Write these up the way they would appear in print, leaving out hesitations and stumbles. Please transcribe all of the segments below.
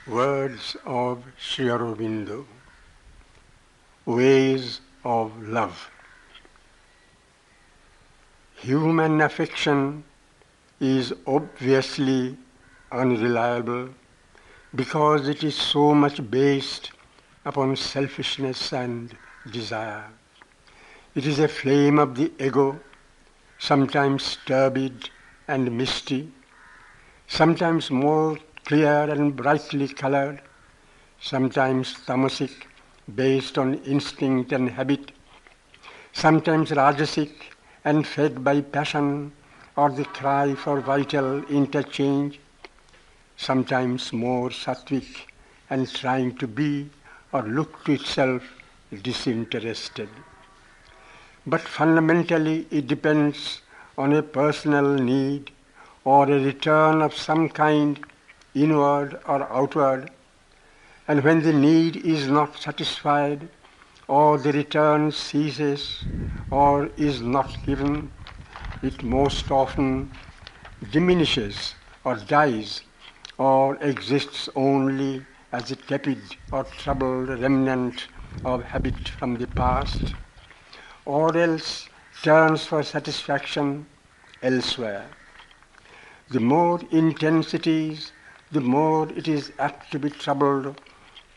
Words of Sri Aurobindo, Ways of Love. Human affection is obviously unreliable because it is so much based upon selfishness and desire. It is a flame of the ego, sometimes turbid and misty, sometimes more clear and brightly colored, sometimes tamasic, based on instinct and habit, sometimes rajasic and fed by passion or the cry for vital interchange, sometimes more sattwic and trying to be or look to itself disinterested. But fundamentally it depends on a personal need or a return of some kind, inward or outward, and when the need is not satisfied or the return ceases or is not given, it most often diminishes or dies or exists only as a tepid or troubled remnant of habit from the past, or else turns for satisfaction elsewhere. The more intense it is, the more it is apt to be troubled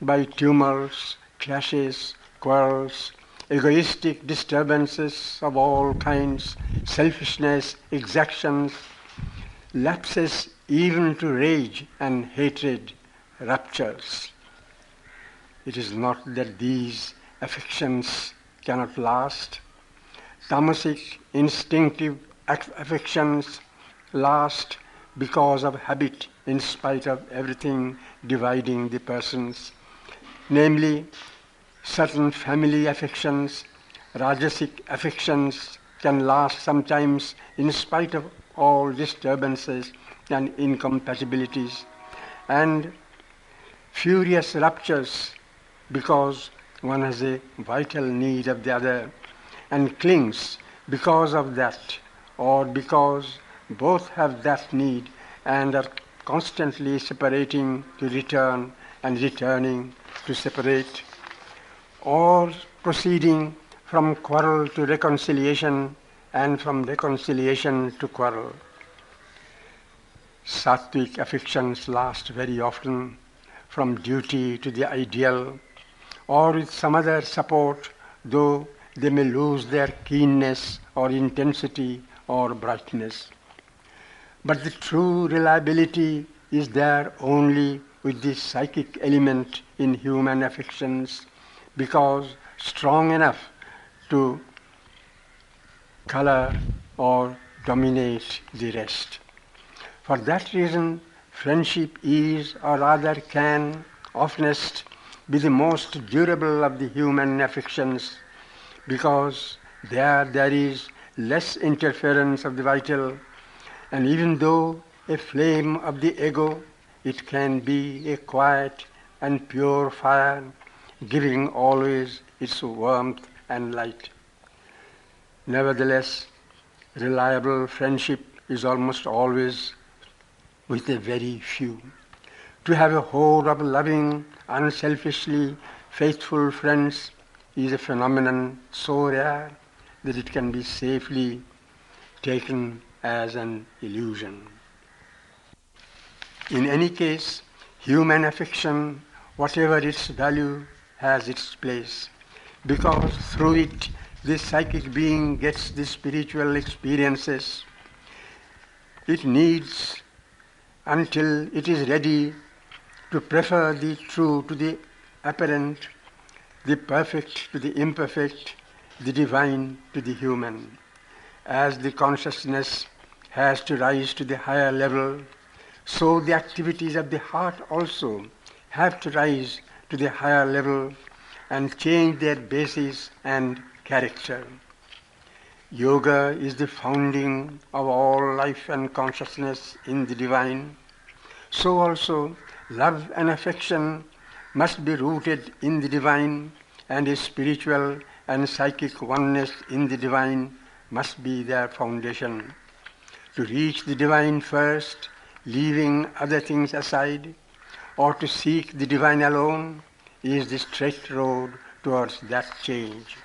by tumults, clashes, quarrels, egoistic disturbances of all kinds, selfishness, exactions, lapses even to rage and hatred, ruptures. It is not that these affections cannot last. Tamasic, instinctive affections last because of habit in spite of everything dividing the persons, namely certain family affections. Rajasic affections can last sometimes in spite of all disturbances and incompatibilities, and furious ruptures because one has a vital need of the other and clings because of that, or because both have that need and are constantly separating to return and returning to separate, or proceeding from quarrel to reconciliation and from reconciliation to quarrel. Sattwic affections last very often from duty to the ideal, or with some other support, though they may lose their keenness or intensity or brightness. But the true reliability is there only with the psychic element in human affections, because strong enough to color or dominate the rest. For that reason, friendship is, or rather can, oftenest be the most durable of the human affections, because there is less interference of the vital, and even though a flame of the ego, it can be a quiet and pure fire, giving always its warmth and light. Nevertheless, reliable friendship is almost always with a very few. To have a horde of loving, unselfishly faithful friends is a phenomenon so rare that it can be safely taken as an illusion. In any case, human affection, whatever its value, has its place, because through it the psychic being gets the spiritual experiences it needs until it is ready to prefer the true to the apparent, the perfect to the imperfect, the divine to the human. As the consciousness has to rise to the higher level, so the activities of the heart also have to rise to the higher level and change their basis and character. Yoga is the founding of all life and consciousness in the divine. So also love and affection must be rooted in the divine, and a spiritual and psychic oneness in the divine must be their foundation. To reach the divine first, leaving other things aside, or to seek the divine alone is the straight road towards that change.